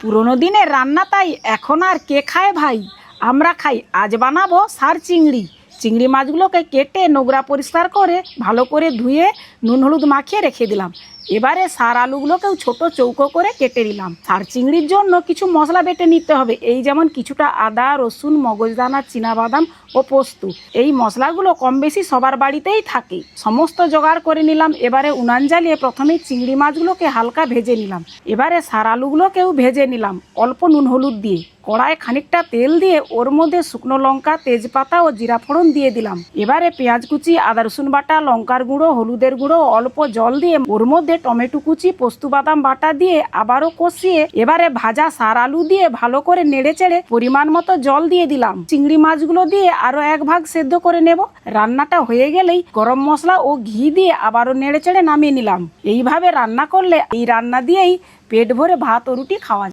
পুরোনো দিনের রান্না, তাই এখন আর কে খায় ভাই? আমরা খাই। আজ বানাবো সার চিংড়ি। চিংড়ি মাছগুলোকে কেটে নোংরা পরিষ্কার করে ভালো করে ধুয়ে নুন হলুদ মাখিয়ে রেখে দিলাম। এবারে সার আলুগুলোকেও ছোট চৌকো করে কেটে নিলাম। সার চিংড়ির জন্য কিছু মশলা বেটে নিতে হবে, এই যেমন কিছুটা আদা, রসুন, মগজদানা, চীনাবাদাম ও পোস্ত। এই মশলাগুলো কম বেশি সবার বাড়িতেই থাকে। সমস্ত জোগাড় করে নিলাম। এবারে উনান জ্বালিয়ে প্রথমে চিংড়ি মাছগুলোকে হালকা ভেজে নিলাম। এবারে সার আলুগুলোকেও ভেজে নিলাম অল্প নুন হলুদ দিয়ে। কড়ায় খানিকটা তেল দিয়ে ওর মধ্যে শুকনো লঙ্কা, তেজপাতা ও জিরা ফোড়ন দিয়ে দিলাম। এবারে পেঁয়াজ কুচি, আদা রসুন বাটা, লঙ্কার গুঁড়ো, হলুদের গুঁড়ো, অল্প জল দিয়ে ওর মধ্যে টমেটো কুচি, পোস্ত বাদাম বাটা দিয়ে আবারও কষিয়ে এবারে ভাজা সার আলু দিয়ে ভালো করে নেড়ে চেড়ে পরিমাণ মতো জল দিয়ে দিলাম। চিংড়ি মাছগুলো দিয়ে আরো এক ভাগ সেদ্ধ করে নেব। রান্নাটা হয়ে গেলেই গরম মশলা ও ঘি দিয়ে আবারও নেড়ে চেড়ে নামিয়ে নিলাম। এইভাবে রান্না করলে এই রান্না দিয়েই পেট ভরে ভাত ও রুটি খাওয়া যায়।